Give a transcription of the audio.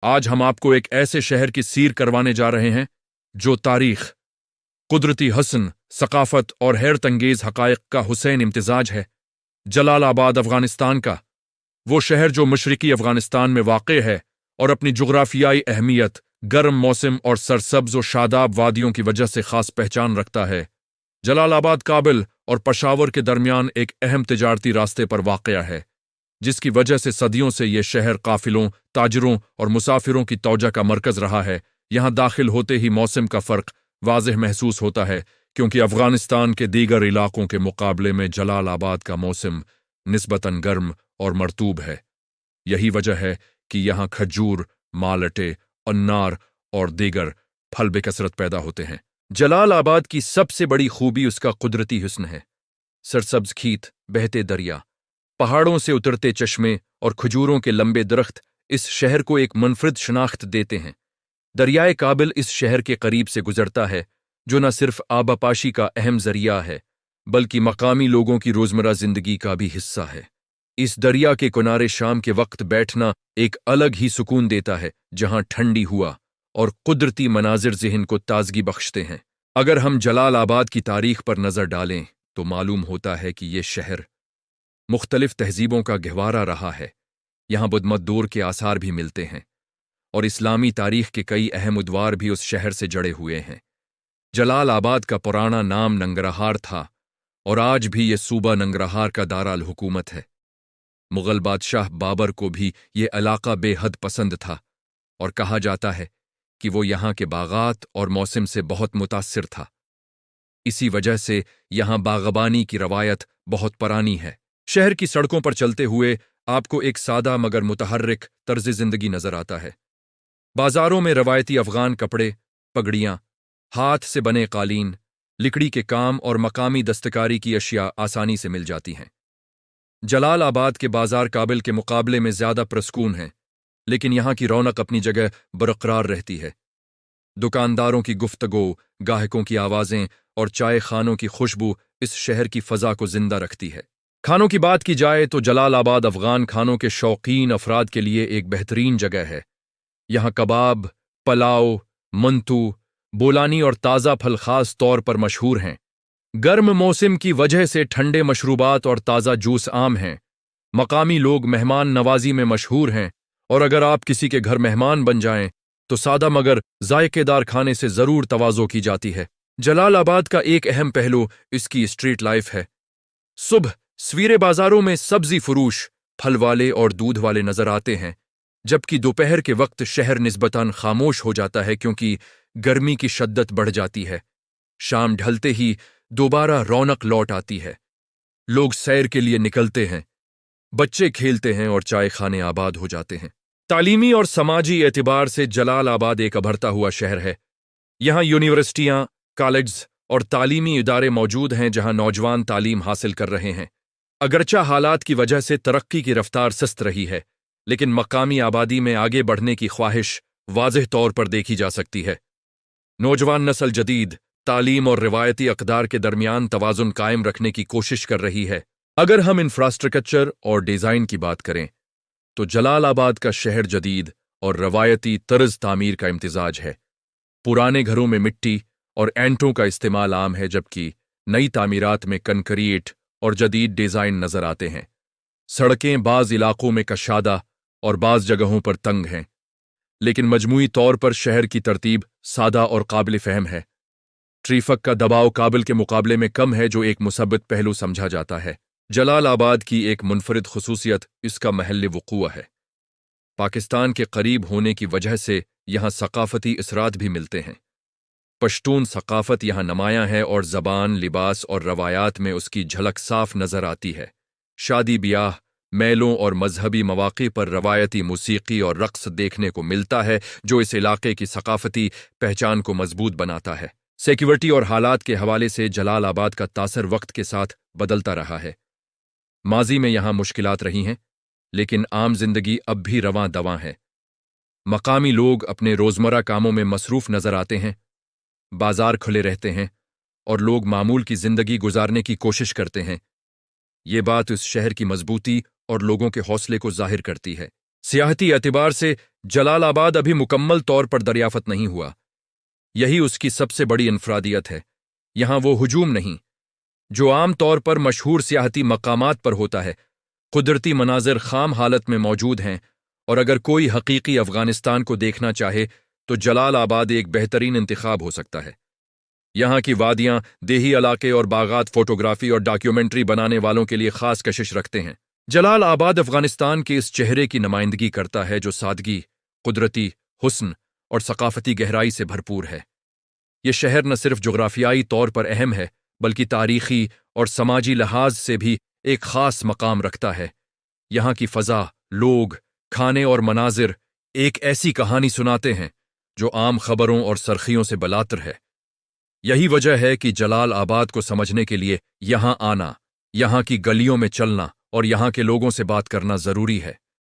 آج ہم آپ کو ایک ایسے شہر کی سیر کروانے جا رہے ہیں جو تاریخ، قدرتی حسن، ثقافت اور حیرت انگیز حقائق کا حسین امتزاج ہے۔ جلال آباد افغانستان کا وہ شہر جو مشرقی افغانستان میں واقع ہے اور اپنی جغرافیائی اہمیت، گرم موسم اور سرسبز و شاداب وادیوں کی وجہ سے خاص پہچان رکھتا ہے۔ جلال آباد کابل اور پشاور کے درمیان ایک اہم تجارتی راستے پر واقع ہے، جس کی وجہ سے صدیوں سے یہ شہر قافلوں، تاجروں اور مسافروں کی توجہ کا مرکز رہا ہے۔ یہاں داخل ہوتے ہی موسم کا فرق واضح محسوس ہوتا ہے، کیونکہ افغانستان کے دیگر علاقوں کے مقابلے میں جلال آباد کا موسم نسبتاً گرم اور مرطوب ہے۔ یہی وجہ ہے کہ یہاں کھجور، مالٹے، انار اور دیگر پھل بکثرت پیدا ہوتے ہیں۔ جلال آباد کی سب سے بڑی خوبی اس کا قدرتی حسن ہے۔ سرسبز کھیت، بہتے دریا، پہاڑوں سے اترتے چشمے اور کھجوروں کے لمبے درخت اس شہر کو ایک منفرد شناخت دیتے ہیں۔ دریائے کابل اس شہر کے قریب سے گزرتا ہے، جو نہ صرف آبپاشی کا اہم ذریعہ ہے بلکہ مقامی لوگوں کی روزمرہ زندگی کا بھی حصہ ہے۔ اس دریا کے کنارے شام کے وقت بیٹھنا ایک الگ ہی سکون دیتا ہے، جہاں ٹھنڈی ہوا اور قدرتی مناظر ذہن کو تازگی بخشتے ہیں۔ اگر ہم جلال آباد کی تاریخ پر نظر ڈالیں تو معلوم ہوتا ہے کہ یہ شہر مختلف تہذیبوں کا گہوارہ رہا ہے۔ یہاں بدھ مت دور کے آثار بھی ملتے ہیں اور اسلامی تاریخ کے کئی اہم ادوار بھی اس شہر سے جڑے ہوئے ہیں۔ جلال آباد کا پرانا نام ننگرہار تھا اور آج بھی یہ صوبہ ننگرہار کا دارالحکومت ہے۔ مغل بادشاہ بابر کو بھی یہ علاقہ بے حد پسند تھا اور کہا جاتا ہے کہ وہ یہاں کے باغات اور موسم سے بہت متاثر تھا۔ اسی وجہ سے یہاں باغبانی کی روایت بہت پرانی ہے۔ شہر کی سڑکوں پر چلتے ہوئے آپ کو ایک سادہ مگر متحرک طرز زندگی نظر آتا ہے۔ بازاروں میں روایتی افغان کپڑے، پگڑیاں، ہاتھ سے بنے قالین، لکڑی کے کام اور مقامی دستکاری کی اشیاء آسانی سے مل جاتی ہیں۔ جلال آباد کے بازار کابل کے مقابلے میں زیادہ پرسکون ہیں، لیکن یہاں کی رونق اپنی جگہ برقرار رہتی ہے۔ دکانداروں کی گفتگو، گاہکوں کی آوازیں اور چائے خانوں کی خوشبو اس شہر کی فضا کو زندہ رکھتی ہے۔ کھانوں کی بات کی جائے تو جلال آباد افغان کھانوں کے شوقین افراد کے لیے ایک بہترین جگہ ہے۔ یہاں کباب، پلاؤ، منتو، بولانی اور تازہ پھل خاص طور پر مشہور ہیں۔ گرم موسم کی وجہ سے ٹھنڈے مشروبات اور تازہ جوس عام ہیں۔ مقامی لوگ مہمان نوازی میں مشہور ہیں اور اگر آپ کسی کے گھر مہمان بن جائیں تو سادہ مگر ذائقے دار کھانے سے ضرور تواضع کی جاتی ہے۔ جلال آباد کا ایک اہم پہلو اس کی اسٹریٹ لائف ہے۔ صبح سویرے بازاروں میں سبزی فروش، پھل والے اور دودھ والے نظر آتے ہیں، جبکہ دوپہر کے وقت شہر نسبتاً خاموش ہو جاتا ہے کیونکہ گرمی کی شدت بڑھ جاتی ہے۔ شام ڈھلتے ہی دوبارہ رونق لوٹ آتی ہے۔ لوگ سیر کے لیے نکلتے ہیں، بچے کھیلتے ہیں اور چائے خانے آباد ہو جاتے ہیں۔ تعلیمی اور سماجی اعتبار سے جلال آباد ایک ابھرتا ہوا شہر ہے۔ یہاں یونیورسٹیاں، کالجز اور تعلیمی ادارے موجود ہیں جہاں نوجوان تعلیم حاصل کر رہے ہیں۔ اگرچہ حالات کی وجہ سے ترقی کی رفتار سست رہی ہے، لیکن مقامی آبادی میں آگے بڑھنے کی خواہش واضح طور پر دیکھی جا سکتی ہے۔ نوجوان نسل جدید تعلیم اور روایتی اقدار کے درمیان توازن قائم رکھنے کی کوشش کر رہی ہے۔ اگر ہم انفراسٹرکچر اور ڈیزائن کی بات کریں تو جلال آباد کا شہر جدید اور روایتی طرز تعمیر کا امتزاج ہے۔ پرانے گھروں میں مٹی اور اینٹوں کا استعمال عام ہے، جبکہ نئی تعمیرات میں کنکریٹ اور جدید ڈیزائن نظر آتے ہیں۔ سڑکیں بعض علاقوں میں کشادہ اور بعض جگہوں پر تنگ ہیں، لیکن مجموعی طور پر شہر کی ترتیب سادہ اور قابل فہم ہے۔ ٹریفک کا دباؤ کابل کے مقابلے میں کم ہے، جو ایک مثبت پہلو سمجھا جاتا ہے۔ جلال آباد کی ایک منفرد خصوصیت اس کا محل وقوع ہے۔ پاکستان کے قریب ہونے کی وجہ سے یہاں ثقافتی اثرات بھی ملتے ہیں۔ پشتون ثقافت یہاں نمایاں ہے اور زبان، لباس اور روایات میں اس کی جھلک صاف نظر آتی ہے۔ شادی بیاہ، میلوں اور مذہبی مواقع پر روایتی موسیقی اور رقص دیکھنے کو ملتا ہے، جو اس علاقے کی ثقافتی پہچان کو مضبوط بناتا ہے۔ سیکیورٹی اور حالات کے حوالے سے جلال آباد کا تاثر وقت کے ساتھ بدلتا رہا ہے۔ ماضی میں یہاں مشکلات رہی ہیں، لیکن عام زندگی اب بھی رواں دواں ہے۔ مقامی لوگ اپنے روزمرہ کاموں میں مصروف نظر آتے ہیں، بازار کھلے رہتے ہیں اور لوگ معمول کی زندگی گزارنے کی کوشش کرتے ہیں۔ یہ بات اس شہر کی مضبوطی اور لوگوں کے حوصلے کو ظاہر کرتی ہے۔ سیاحتی اعتبار سے جلال آباد ابھی مکمل طور پر دریافت نہیں ہوا۔ یہی اس کی سب سے بڑی انفرادیت ہے۔ یہاں وہ ہجوم نہیں جو عام طور پر مشہور سیاحتی مقامات پر ہوتا ہے۔ قدرتی مناظر خام حالت میں موجود ہیں، اور اگر کوئی حقیقی افغانستان کو دیکھنا چاہے تو جلال آباد ایک بہترین انتخاب ہو سکتا ہے۔ یہاں کی وادیاں، دیہی علاقے اور باغات فوٹوگرافی اور ڈاکیومنٹری بنانے والوں کے لیے خاص کشش رکھتے ہیں۔ جلال آباد افغانستان کے اس چہرے کی نمائندگی کرتا ہے جو سادگی، قدرتی حسن اور ثقافتی گہرائی سے بھرپور ہے۔ یہ شہر نہ صرف جغرافیائی طور پر اہم ہے بلکہ تاریخی اور سماجی لحاظ سے بھی ایک خاص مقام رکھتا ہے۔ یہاں کی فضا، لوگ، کھانے اور مناظر ایک ایسی کہانی سناتے ہیں جو عام خبروں اور سرخیوں سے بالاتر ہے۔ یہی وجہ ہے کہ جلال آباد کو سمجھنے کے لیے یہاں آنا، یہاں کی گلیوں میں چلنا اور یہاں کے لوگوں سے بات کرنا ضروری ہے۔